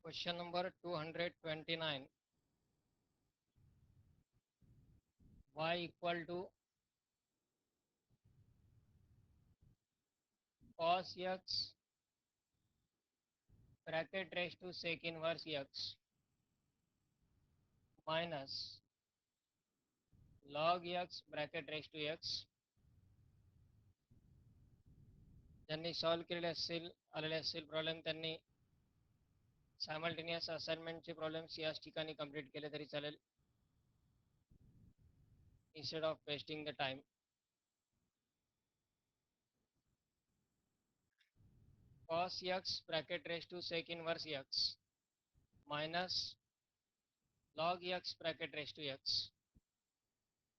Question number 229. Y equal to cos x bracket raised to sec inverse x minus log x bracket raised to x. ज्यांनी solve केलेले आलेले असतील problem त्यांनी simultaneous असाइनमेंटचे problems याच ठिकाणी complete केले तरी चालेल, instead of wasting the time. Cos x bracket raised to sec inverse x minus log x bracket raised to x.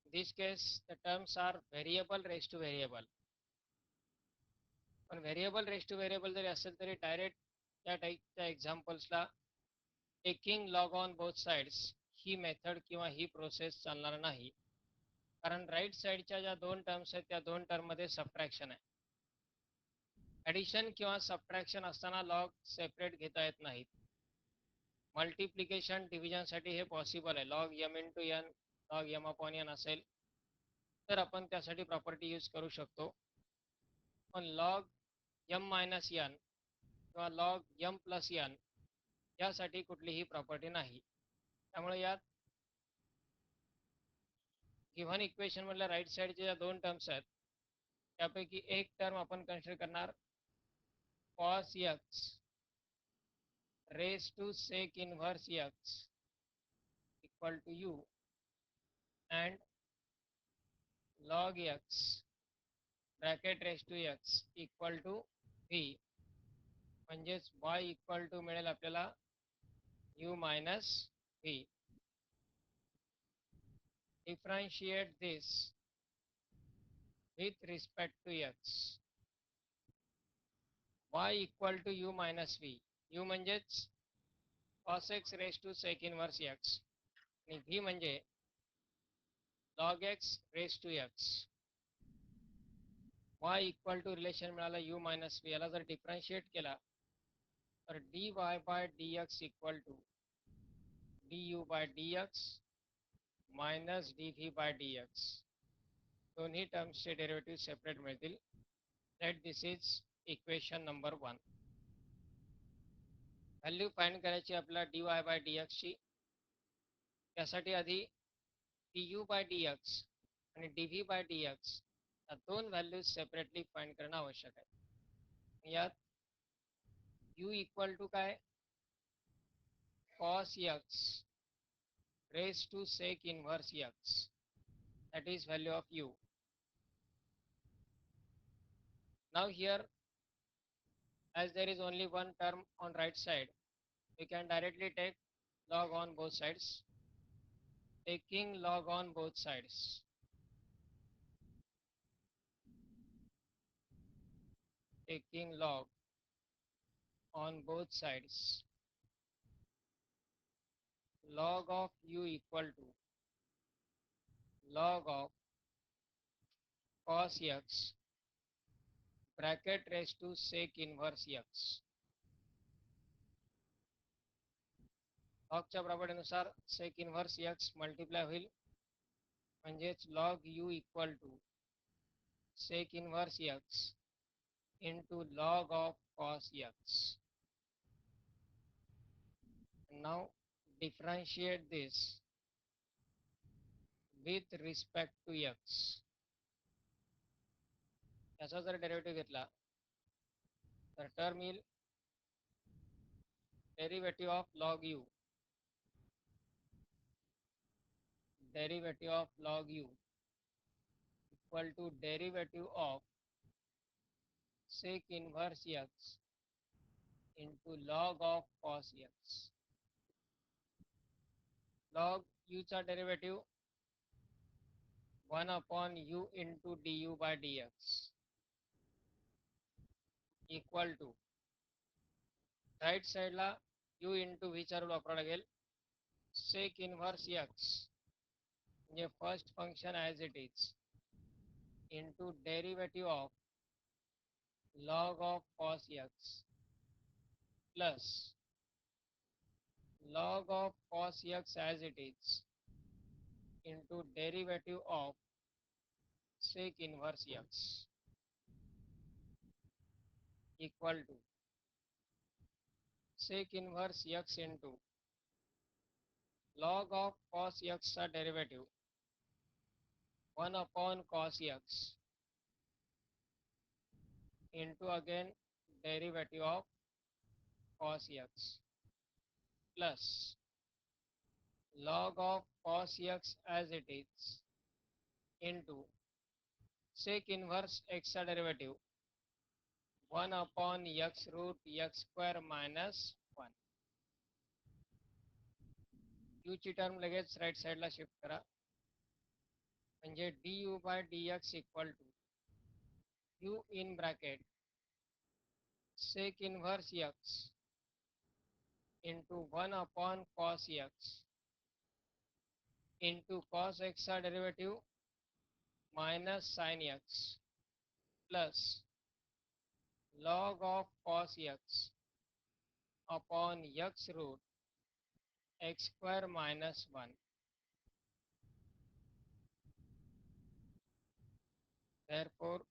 In this case, the terms are variable raised to variable. पण variable raise to variable जरी असेल तरी direct त्या टाईपच्या एक्झाम्पल्सला taking log on both sides ही method किंवा ही प्रोसेस चालणार नाही, कारण राईट साईडच्या ज्या दोन टर्म्स आहेत त्या दोन टर्ममध्ये सबट्रॅक्शन आहे. ॲडिशन किंवा सबट्रॅक्शन असताना लॉग सेपरेट घेता येत नाहीत. मल्टिप्लिकेशन डिव्हिजनसाठी हे पॉसिबल आहे. Log m into n, log m upon n असेल तर आपण त्यासाठी प्रॉपर्टी यूज करू शकतो. पण लॉग यम मायनस एन किंवा लॉग यम प्लस एन यासाठी कुठलीही प्रॉपर्टी नाही. त्यामुळे यात गिव्हन इक्वेशन मधल्या राईट साईडच्या ज्या दोन टर्म्स आहेत त्यापैकी एक टर्म आपण कन्सिडर करणार cos x raised to sec inverse x equal to u and log x bracket raised to x equal to v. म्हणजेच y इक्वल टू मिळेल आपल्याला u minus v. Differentiate this with respect to x. y equal to u minus v. u म्हणजेच cos x raised to sec inverse x आणि v म्हणजे log x raised to x. y equal to relation मिळाला u minus v. याला जर differentiate केला तर dy by dx equal to du by dx minus dv by dx. दोन्ही टर्म्सचे derivative separate मिळतील. Let this is equation number 1. Value find करायची आपला dy by dx ची. त्यासाठी आधी du बाय dx आणि dv बाय dx या दोन व्हॅल्यूज सेपरेटली फाइंड करणं आवश्यक आहे. यात u इक्वल टू काय, cos x raised to sec inverse x, that is value of u. Now here, as there is only one term on right side, we can directly take log on both sides. Taking log on both sides, taking log on both sides, log of u equal to log of cos x bracket raised to sec inverse x. लॉगच्या प्रॉपर्टीनुसार sec inverse x multiply होईल, म्हणजेच log u equal to sec inverse x into log of cos x. Now differentiate this with respect to x. याचा जर डेरिव्हेटिव्ह घेतला तर term येईल derivative of log u, derivative of log u equal to derivative of sec inverse x into log of cos x. Log u चा derivative 1 upon u into du by dx equal to right साईडला u into v चा rule वापरावा लागेल. sec inverse x म्हणजे first function as it is into derivative of log of cos x plus log of cos x as it is into derivative of sec inverse x equal to sec inverse x into log of cos x चा derivative 1 upon cos x into again derivative of cos x plus log of cos x as it is into sec inverse x चा derivative 1 upon x root x square minus 1. u ची term लगेच right साईडला shift करा म्हणजे du by dx equal to u in bracket sec inverse x into 1 upon cos x into cos x चा derivative minus sin x plus log of cos x upon x root x square minus 1. Therefore,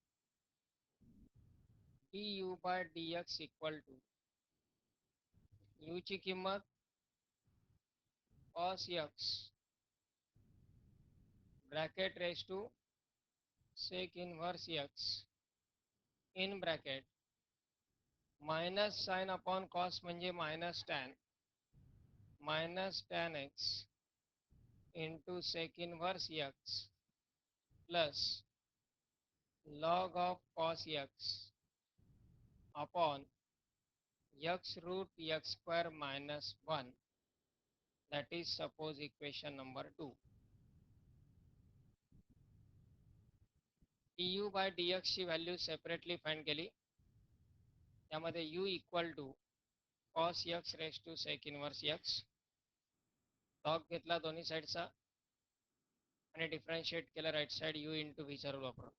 du by dx equal to u ची किंमत cos x bracket raise to sec inverse x in bracket minus sin upon cos म्हणजे minus tan x into sec inverse x plus log of cos x upon x root x square minus 1. That is suppose equation number 2. du by dx ची value separately find केली त्यामध्ये u equal to cos x raise to sec inverse x log घेतला दोन्ही साईडचा आणि differentiate केलं right side u into v चा rule वापरून.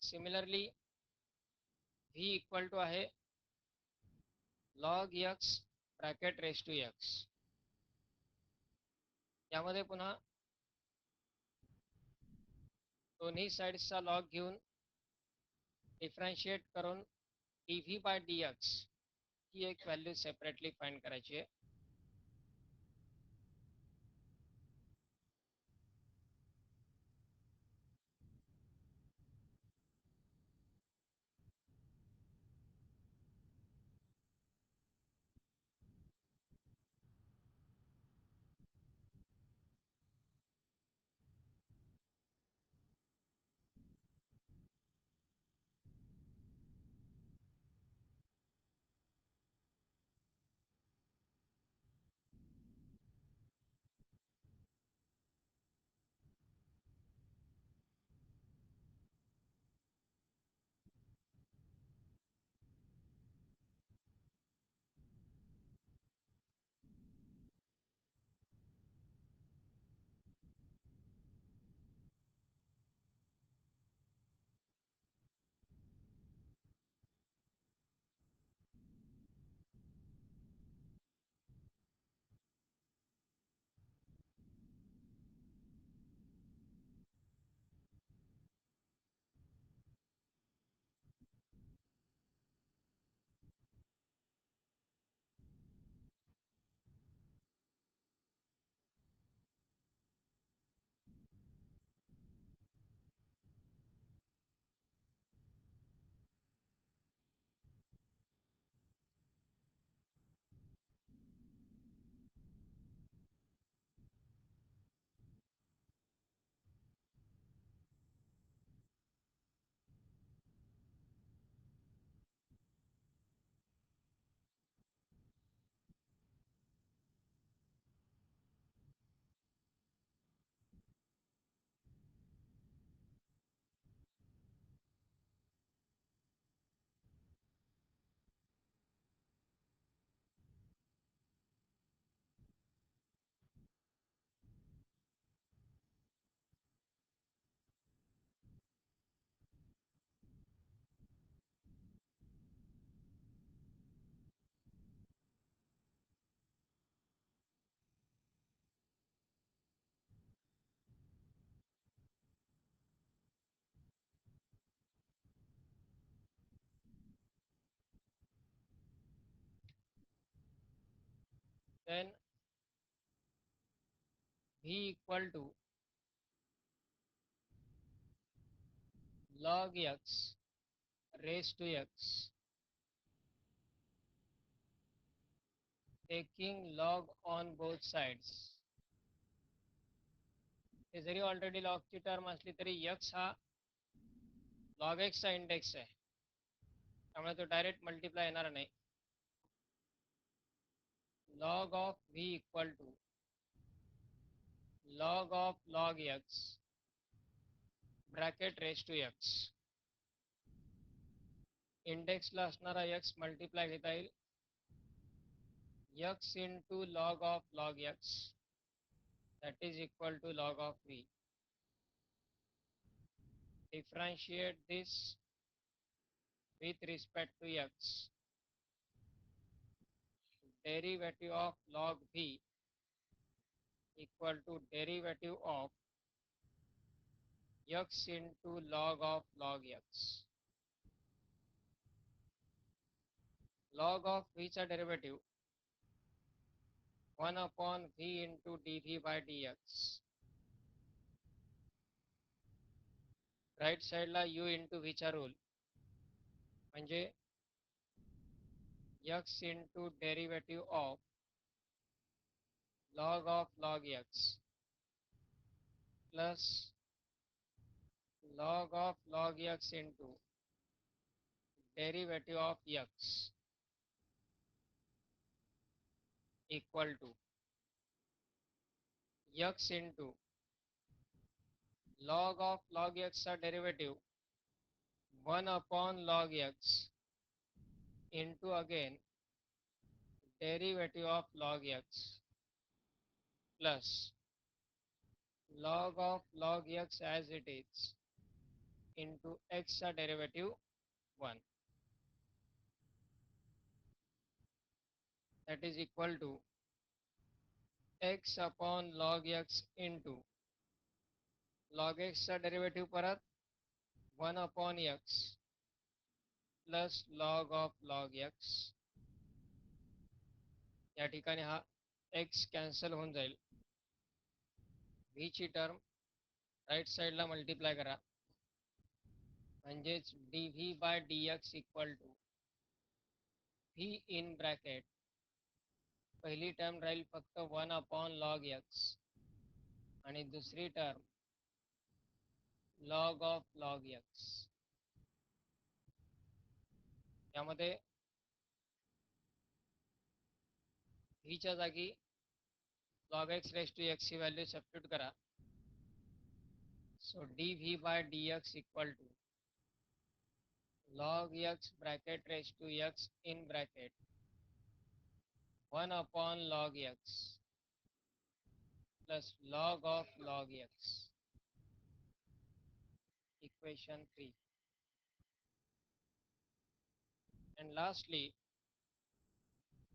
सिमिलरली v इक्वल टू आहे log x bracket raise to x यामध्ये पुन्हा दोन्ही साईड्सचा लॉग घेऊन डिफरन्शिएट करून dv बाय dx ही एक व्हॅल्यू सेपरेटली फाइंड करायची आहे. then v equal to log x raised to x, taking log on both sides. हे जरी ऑलरेडी लॉगची टर्म असली तरी x हा log x चा इंडेक्स आहे, त्यामुळे तो डायरेक्ट मल्टिप्लाय येणार नाही. log of v equal to log of log x bracket raise to x. इंडेक्सला असणारा x मल्टिप्लाय घेता येईल x into log of log x, that is equal to log of v. Differentiate this with respect to x. Derivative of log v equal to derivative of x into log of log x. Log of v चा derivative 1 upon v into dv by dx. Right साईडला u into v चा rule म्हणजे x into derivative of log x plus log x into derivative of x equal to x into log x चा derivative 1 upon log x into again derivative of log x plus log x as it is into x चा derivative 1, that is equal to x upon log x into log x चा derivative परत 1 upon x plus log of log x. या ठिकाणी हा x cancel होऊन जाईल. v ची term right साईडला मल्टिप्लाय करा म्हणजेच dv by dx equal to v in bracket पहिली टर्म राहील फक्त 1 अपॉन लॉग x आणि दुसरी term log of log x. यामध्ये v च्या जागी log x raised to x ही व्हॅल्यू सबस्टिट्यूट करा. So dv by dx equal to log x bracket raised to x in bracket 1 upon log x plus log of log x. Equation 3. And lastly,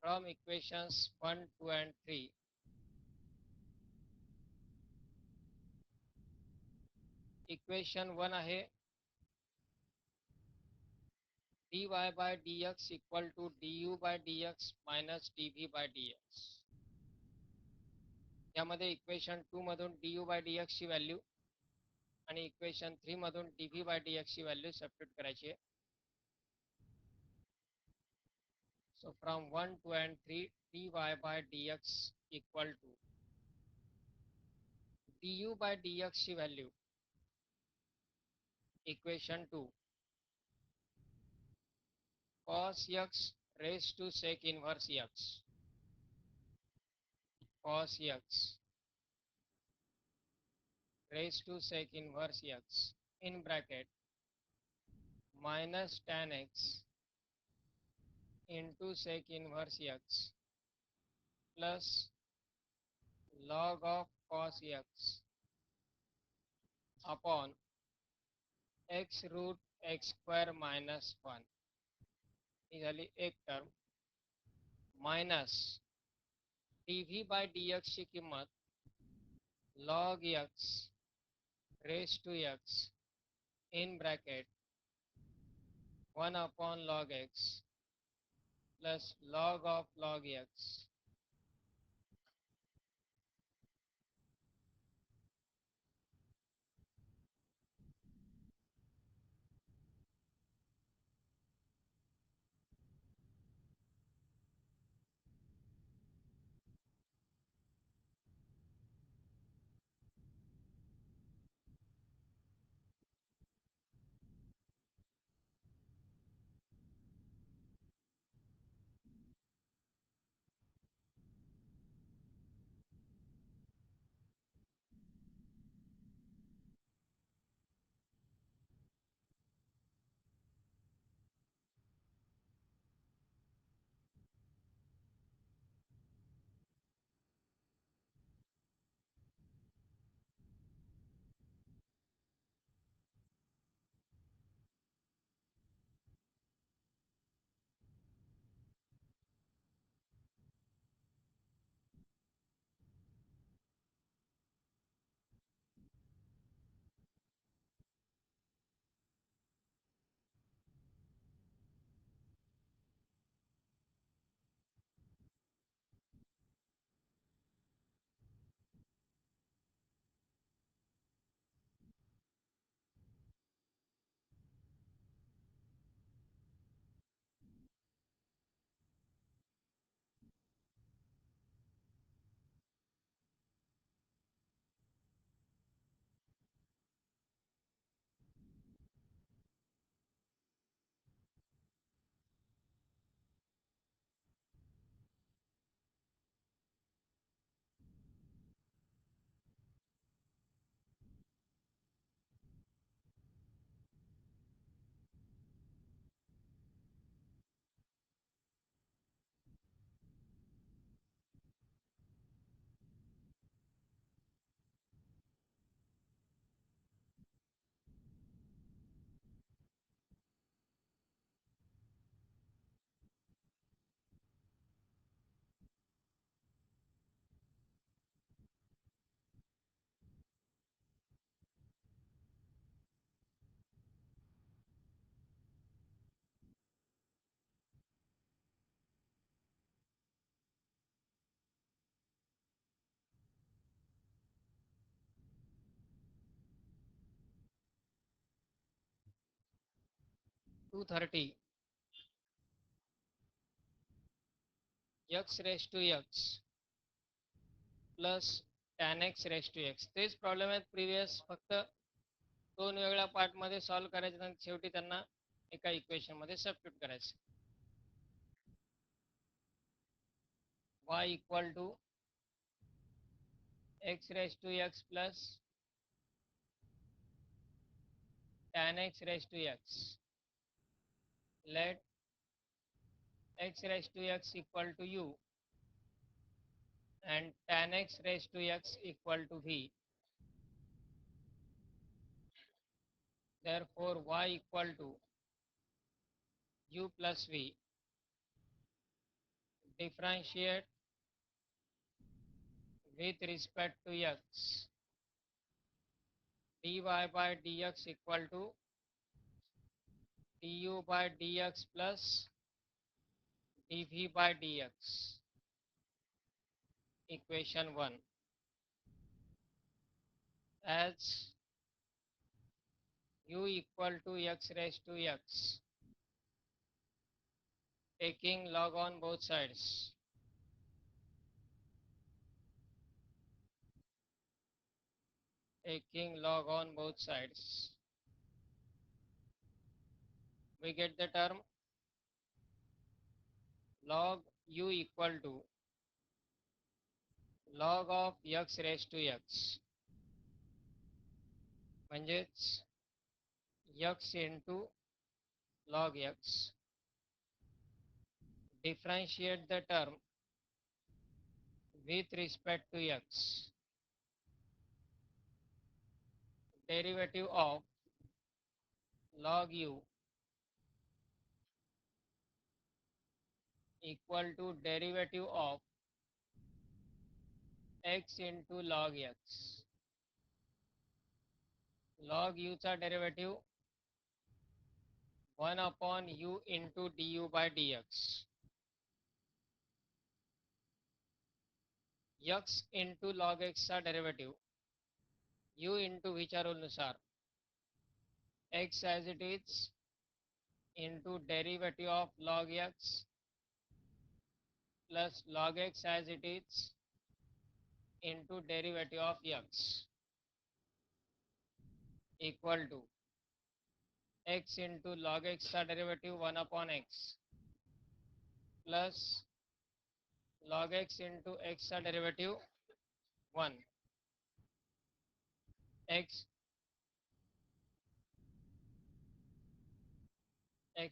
from equations 1, 2 and 3, equation 1 आहे dy by dx equal to du by dx minus dv by dx. यामध्ये equation 2 मधून du by dx ची value आणि equation 3 मधून dv by dx ची value substitute करायची आहे. So from 1, 2 and 3, dy by dx equal to du by dx ची value equation 2 cos x raised to sec inverse x, cos x raised to sec inverse x in bracket minus tan x into sec inverse x plus log of cos x upon x root x square minus 1 ही झाली एक term minus dv by dx ची किंमत log x raised to x in bracket 1 upon log x plus log of log x 230 x raised to x plus tan x raised to x. तेच problem आहेत previous, फक्त दोन वेगळ्या पार्टमध्ये solve करायचे आणि शेवटी त्यांना एका इक्वेशनमध्ये सबस्टिट्यूट करायचं. y equal to x raised to x plus tan x raised to x. Let x raised to x equal to u and tan x raised to x equal to v. Therefore, y equal to u plus v. Differentiate with respect to x. dy by dx equal to du by dx plus dv by dx. Equation 1. As u equal to x raised to x, taking log on both sides. Taking log on both sides, we get the term log u equal to log of x raised to x, म्हणजेच x into log x. Differentiate the term with respect to x. Derivative of log u equal to derivative of x into log x. Log u चा derivative 1 upon u into du by dx. x into log x चा derivative u into विच्या rule नुसार x as it is into derivative of log x plus log x as it is into derivative of x equal to x into log x का derivative 1 upon x plus log x into x का derivative 1. x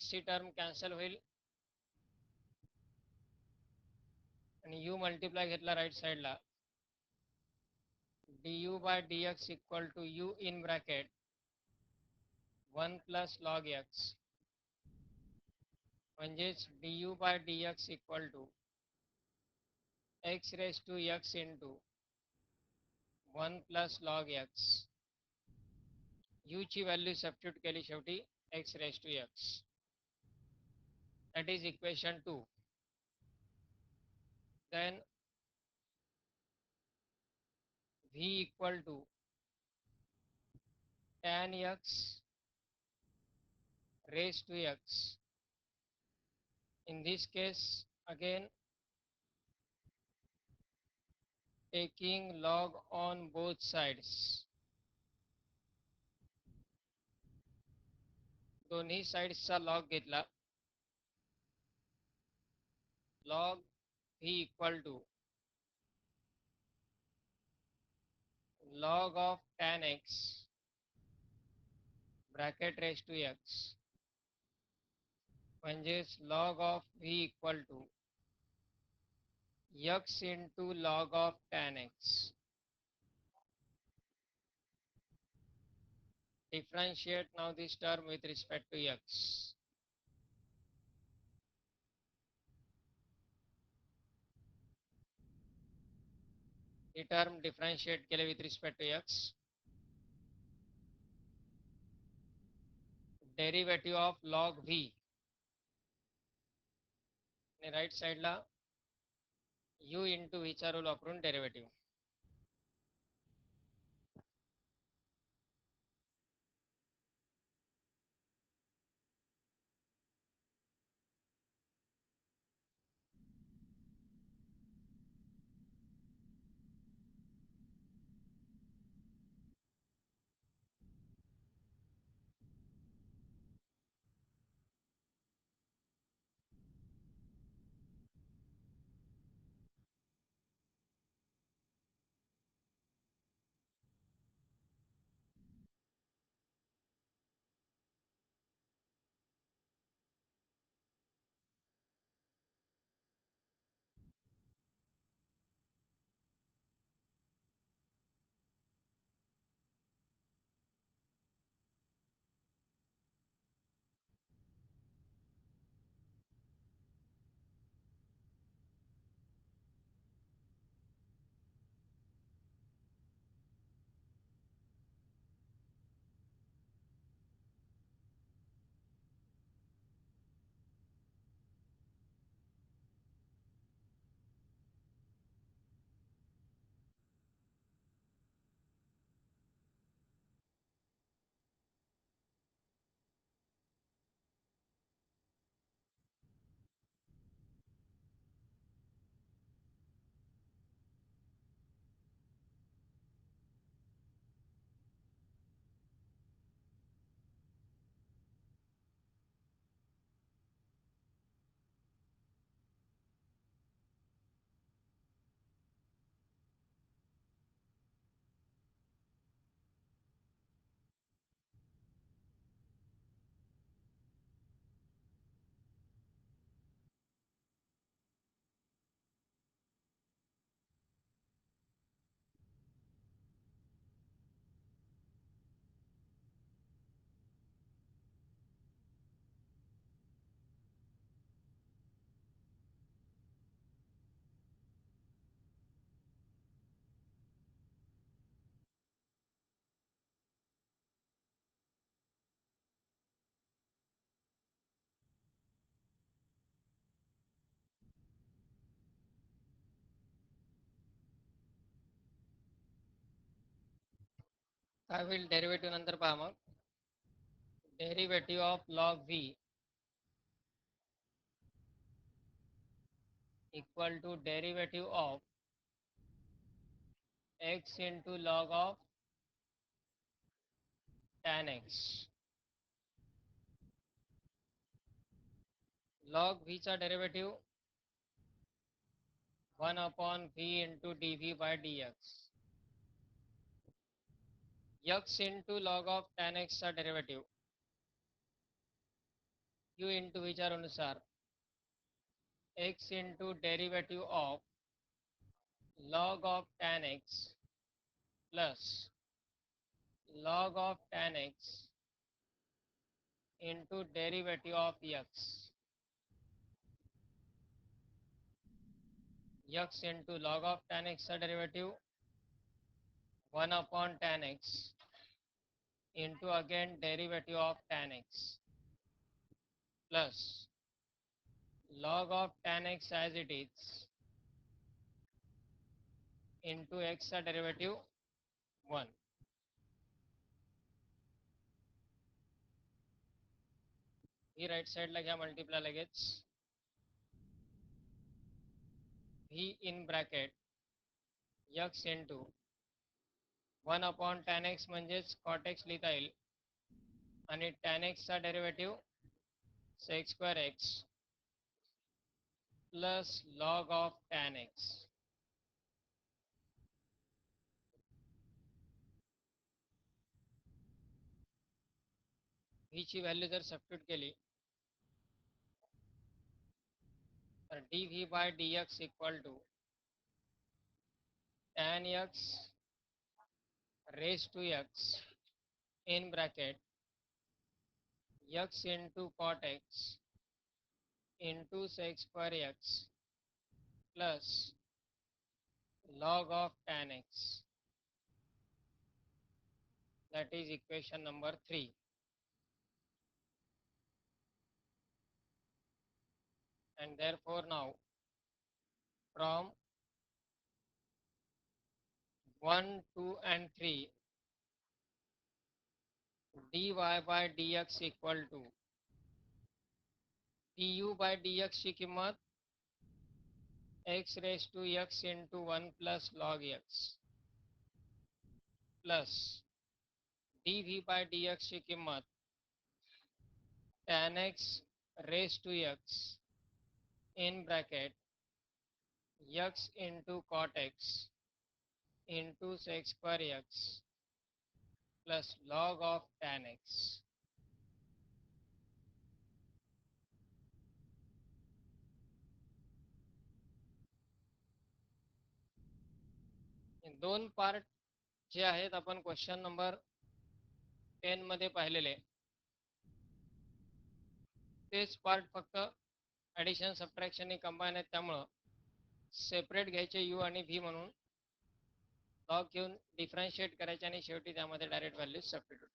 ची term cancel होईल आणि u multiply घेतला right साईडला, du by dx equal to u in bracket 1 plus log x, म्हणजेच du by dx equal to x raised to x into 1 plus log x. u ची value substitute केली शेवटी x raised to x. That is equation 2. Then v equal to tan x raised to x. In this case, again taking log on both sides. दोन्ही साइड्सचा log घेतला. log v equal to log of tan x bracket raised to x, म्हणजेच log of v equal to x into log of tan x. Differentiate now this term with respect to x. The term differentiate केले with respect to x. Derivative of log v. Right साइडला u into v चा rule वापरून derivative. काय होईल derivative नंतर पहा मग. Derivative of log v equal to derivative of x into log of tan x. log v चा derivative 1 upon v into dv by dx. x into log of tan x चा derivative u into विचारानुसार x into derivative of log of tan x plus log of tan x into derivative of x. x into log of tan x चा derivative 1 upon tan x into again derivative of tan x plus log of tan x as it is into x चा derivative 1. ही right साईडला घ्या multiply लगेच. v in bracket x into 1 upon tan x म्हणजेच cot x लिहिता येईल आणि tan x चा derivative sec square x plus log of tan x. v ची व्हॅल्यू जर सबस्टिट्यूट केली तर dv by dx equal to tan x raised to x in bracket x into cot x into sec square x plus log of tan x. That is equation number 3. And therefore now from 1, 2 and 3 dy by dx equal to du by dx ची किंमत x raised to x into 1 plus log x plus dv by dx ची किंमत tan x raised to x in bracket x into cot x into sec square x plus log of tan x. दोन part जे आहेत आपण question number 10 मध्ये पाहिलेले तेच part फक्त ॲडिशन सबट्रॅक्शन कंबाईन आहेत, त्यामुळं सेपरेट घ्यायचे यू आणि व्ही म्हणून लॉग घेऊन डिफरन्शिएट करायचे आणि शेवटी त्यामध्ये डायरेक्ट व्हॅल्यू सबस्टिट्यूट.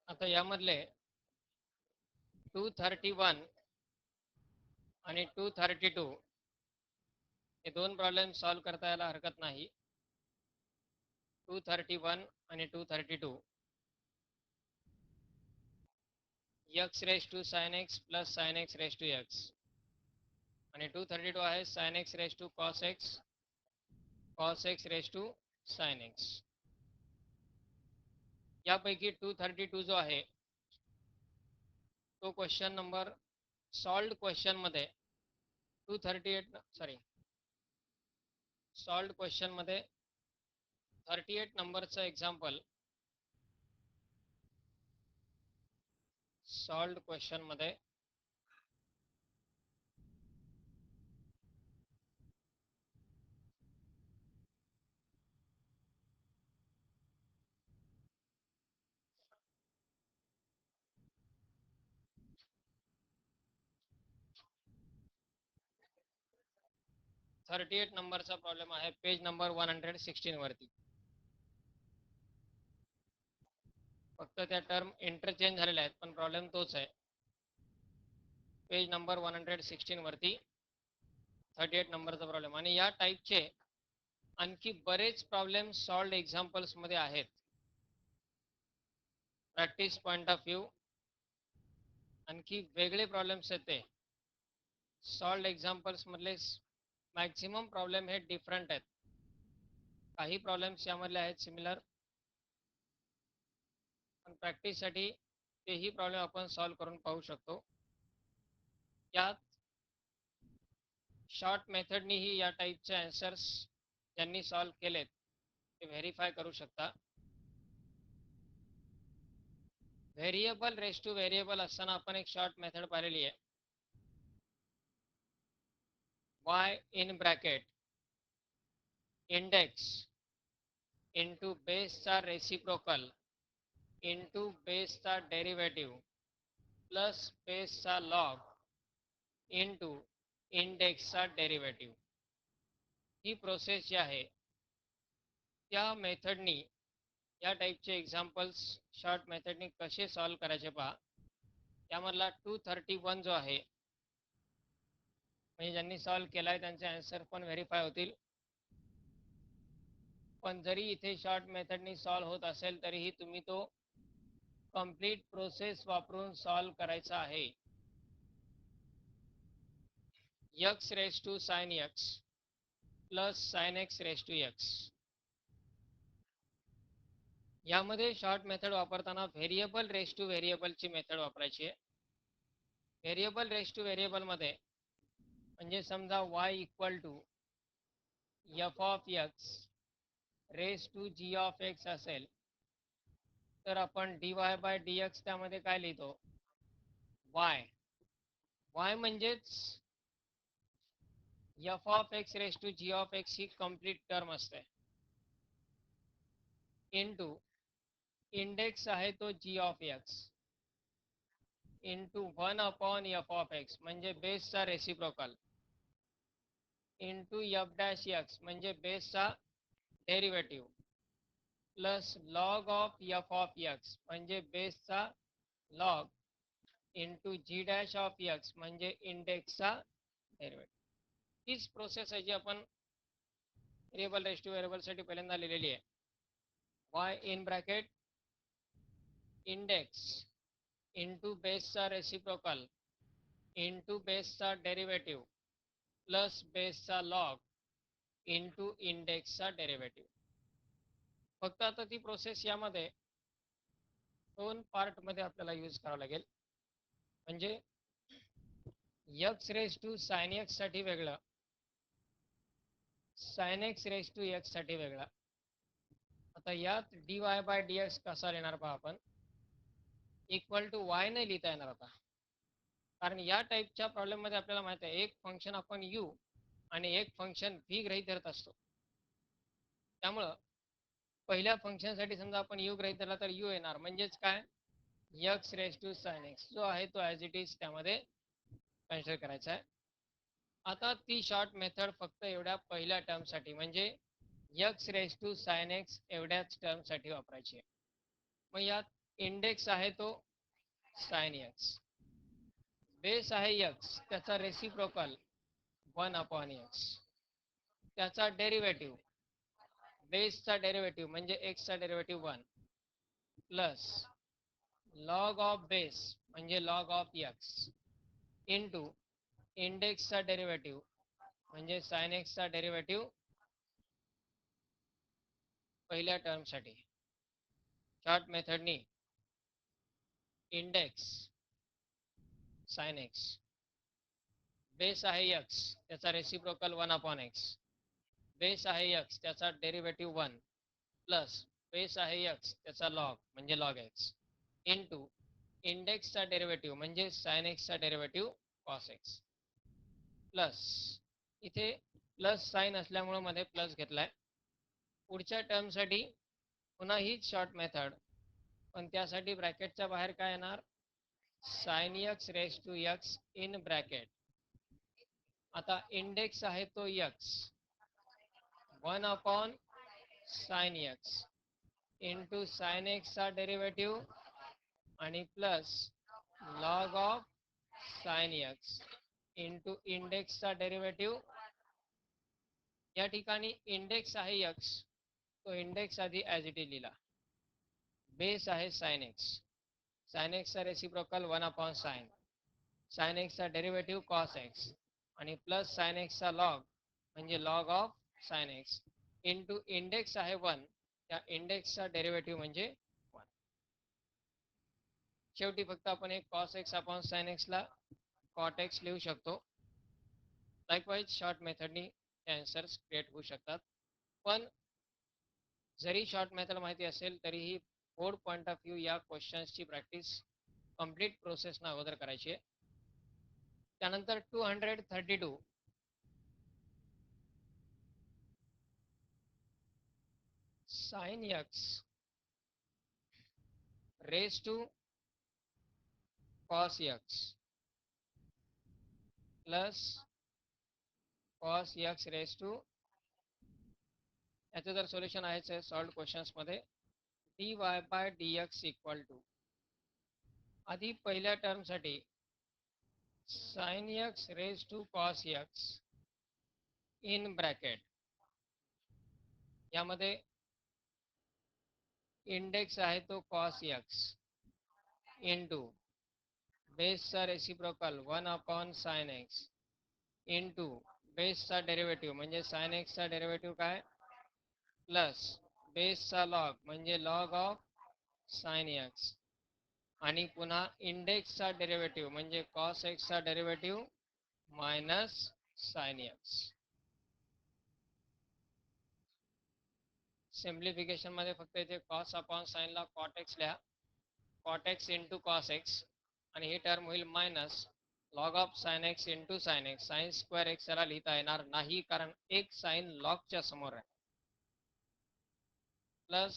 आता यामधले 231 आणि 232 हे दोन प्रॉब्लेम सॉल्व करता यायला हरकत नाही. 231 आणि 232 x raised to sin x plus sin x raised to x आणि 232 आहे sin x raised to cos x raised to sin x. यापैकी 232 जो आहे तो क्वेश्चन नंबर सॉल्ड क्वेश्चन मध्ये 38 नंबरचं एक्झाम्पल सॉल्ड क्वेश्चन मध्ये 38 नंबरचा प्रॉब्लेम आहे पेज नंबर 116 वरती. फक्त त्या टर्म इंटरचेंज झालेल्या आहेत पण प्रॉब्लेम तोच आहे. पेज नंबर 116 वरती 38 नंबरचा प्रॉब्लेम. आणि या टाईपचे आणखी बरेच प्रॉब्लेम सॉल्व्ड एक्झाम्पल्स मध्ये आहेत. प्रॅक्टिस पॉइंट ऑफ व्ह्यू आणखी वेगळे प्रॉब्लेम्स आहेत ते. सॉल्व्ड एक्झाम्पल्स मधले मॅक्झिमम प्रॉब्लेम हे डिफरंट आहेत. काही प्रॉब्लेम्स यामधले आहेत सिमिलर, पण प्रॅक्टिससाठी तेही प्रॉब्लेम आपण सॉल्व्ह करून पाहू शकतो. यात शॉर्ट मेथडनीही या टाईपचे आन्सर्स ज्यांनी सॉल्व्ह केलेत ते व्हेरीफाय करू शकता. व्हेरिएबल रेस टू व्हेरिएबल असताना आपण एक शॉर्ट मेथड पाहिलेली आहे. y in bracket index into बेसचा रेसिप्रोकल इंटू बेसचा डेरिव्हेटिव्ह प्लस बेसचा लॉग इंटू इंडेक्सचा डेरिव्हेटिव्ह. ही प्रोसेस जी आहे त्या मेथडनी या टाईपचे एक्झाम्पल्स शॉर्ट मेथडनी कसे सॉल्व्ह करायचे पहा. त्यामधला 231 जो आहे म्हणजे ज्यांनी सॉल्व्ह केला आहे त्यांचे आन्सर पण व्हेरीफाय होतील. पण जरी इथे शॉर्ट मेथडनी सॉल्व्ह होत असेल तरीही तुम्ही तो कंप्लीट प्रोसेस वापरून सॉल्व्ह करायचा आहे. x raise to sine x plus sine x raise to x. यामध्ये शॉर्ट मेथड वापरताना व्हेरिएबल रेस टू व्हेरिएबलची मेथड वापरायची आहे. व्हेरिएबल रेस टू व्हेरिएबल मध्ये म्हणजे समजा y equal to f of x raise to G of x असेल तर आपण dy बाय dx त्यामध्ये काय लिहितो y. y म्हणजेच F of x raise to G of x ही कंप्लीट टर्म असते इंटू इंडेक्स आहे तो G of x into 1 upon F of x म्हणजे बेसचा reciprocal into F dash x म्हणजे बेसचा derivative plus log of F of x म्हणजे बेसचा log into G dash of x म्हणजे इंडेक्सचा डेरिव्हेटिव्ह. हीच प्रोसेस आहे जी आपण व्हेरिएबल रेस टू व्हेरिएबलसाठी पहिल्यांदा लिहिलेली आहे. y in bracket index into बेसचा रेसिप्रोकल इंटू बेसचा डेरिव्हेटिव्ह प्लस बेसचा लॉग इंटू इंडेक्सचा डेरिव्हेटिव्ह. फक्त आता ती प्रोसेस यामध्ये 2 पार्टमध्ये आपल्याला यूज करावं लागेल. म्हणजे x raise to sine x साठी वेगळं, sine x raise to x साठी वेगळा. आता यात dy बाय dx कसा लिहिणार पहा आपण. इक्वल टू y नाही लिहिता येणार आता, कारण या टाईपच्या प्रॉब्लेममध्ये आपल्याला माहिती आहे एक फंक्शन आपण u आणि एक फंक्शन v गृहीत धरत असतो. त्यामुळं पहिल्या फंक्शनसाठी समजा आपण u गृहीत धरला तर u येणार म्हणजेच काय x raise to sine x जो आहे तो ॲज इट इज त्यामध्ये कन्सिडर करायचा आहे. आता ती शॉर्ट मेथड फक्त एवढ्या पहिल्या टर्मसाठी म्हणजे x raise to sine x एवढ्याच टर्मसाठी वापरायची आहे. मग यात इंडेक्स आहे तो साइन एक्स, बेस आहे x त्याचा रेसिप्रोकल 1 अपॉन x, त्याचा डेरिव्हेटिव्ह बेसचा डेरिव्हेटिव्ह म्हणजे x चा derivative 1 plus log of base म्हणजे लॉग ऑफ x इंटू इंडेक्सचा डेरिव्हेटिव्ह म्हणजे साइन एक्सचा डेरिव्हेटिव्ह पहिल्या टर्मसाठी. शॉर्ट मेथडनी इंडेक्स साइन एक्स बेस आहे x, त्याचा रेसिप्रोकल 1/x. बेस आहे x, त्याचा डेरिव्हेटिव्ह 1 प्लस बेस आहे x, त्याचा लॉग म्हणजे लॉग x इंटू इंडेक्सचा डेरिव्हेटिव्ह म्हणजे साइन एक्सचा डेरिव्हेटिव्ह कॉस एक्स प्लस इथे प्लस साइन असल्यामुळे मध्ये प्लस घेतलाय. पुढच्या टर्मसाठी पुन्हा हीच शॉर्ट मेथड, पण त्यासाठी ब्रॅकेटच्या बाहेर काय येणार, sine x raise to x in bracket. आता इंडेक्स आहे तो x, 1/sin x into sine एक्सचा डेरिव्हेटिव्ह आणि plus log of sine x into इंडेक्सचा डेरिव्हेटिव्ह. या ठिकाणी इंडेक्स आहे x, तो इंडेक्स आधी ॲज इट इज लिहिला. बेस आहे साइन एक्स, साइन एक्सचा रेसिप्रोकल 1/sin, साइन एक्सचा डेरिव्हेटिव्ह कॉस एक्स आणि प्लस साइन एक्सचा लॉग म्हणजे log of sine x into index आहे 1, त्या इंडेक्सचा डेरिव्हेटिव्ह म्हणजे 1. शेवटी फक्त आपण एक कॉस एक्स अपॉन साइन एक्सला कॉट एक्स लिहू शकतो. लाईकवाईज शॉर्ट मेथडनी आन्सर्स क्रिएट होऊ शकतात. पण जरी शॉर्ट मेथड माहिती असेल तरीही बोर्ड पॉईंट ऑफ व्ह्यू या क्वेश्चन्सची प्रॅक्टिस कंप्लीट प्रोसेसनं अगोदर करायची आहे. त्यानंतर 232 sine x raise to cos x plus cos x raise to, याचं जर सोल्युशन आहेच आहे सॉल्ड क्वेश्चन्समध्ये, dy by dx equal to, आधी पहिल्या टर्मसाठी sine x raise to cos x in bracket, यामध्ये इंडेक्स आहे तो कॉस एक्स इंटू बेसचा रेसिप्रोकल 1/sin x इंटू बेसचा डेरिव्हेटिव्ह म्हणजे साइन एक्सचा डेरिव्हेटिव्ह काय प्लस बेसचा लॉग म्हणजे लॉग ऑफ साइन एक्स आणि पुन्हा इंडेक्सचा डेरिव्हेटिव्ह म्हणजे कॉस एक्सचा derivative minus sine x. Simplification मध्ये फक्त इथे कॉस अपॉन साइनला कॉट एक्स लिहा, cot x into cos x आणि ही टर्म होईल minus log of sine x into sine x. Sine square x याला लिहिता येणार नाही कारण एक साइन लॉगच्या समोर आहे. Plus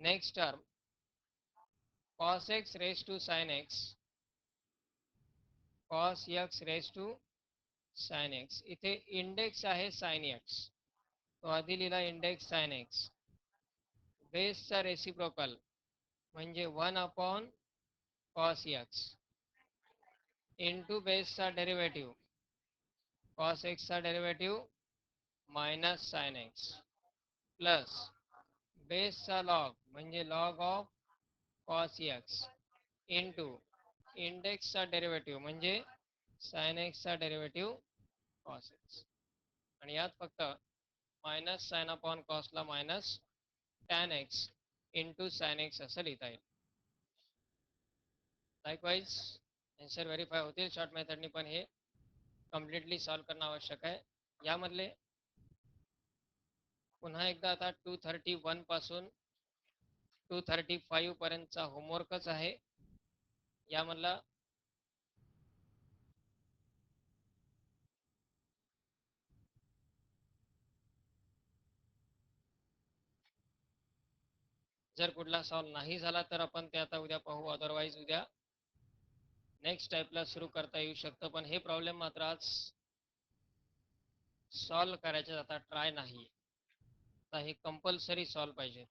next term cos x raise to sine x, cos x raise to sine x. इथे इंडेक्स आहे साइन एक्स, तो आधी लिहिला इंडेक्स साइन एक्स, बेसचा रेसिप्रोकल म्हणजे 1/cos x इंटू बेसचा डेरिव्हेटिव्ह कॉस एक्सचा derivative minus sine x plus बेसचा लॉग म्हणजे log of cos x into इंडेक्सचा डेरिव्हेटिव्ह म्हणजे साइन एक्सचा डेरिव्हेटिव्ह कॉस एक्स. आणि यात फक्त मायनस साइन अपॉन कॉसला minus tan x into sine x असं लिहिता येईल. लाईकवाईज आन्सर व्हेरीफाय होतील शॉर्ट मेथडनी, पण हे कम्प्लिटली सॉल्व करणं आवश्यक आहे. यामधले पुन्हा एकदा आता 231 पासून 235 पर्यंतचा होमवर्कच आहे. यामधला जर कुठला सॉल्व नाही झाला तर आपण ते आता उद्या पाहू, अदरवाईज उद्या नेक्स्ट टाईपला सुरू करता येऊ शकतं. पण हे प्रॉब्लेम मात्र आज सॉल्व करायचे आता ट्राय नाही, आता हे कंपल्सरी सॉल्व पाहिजे.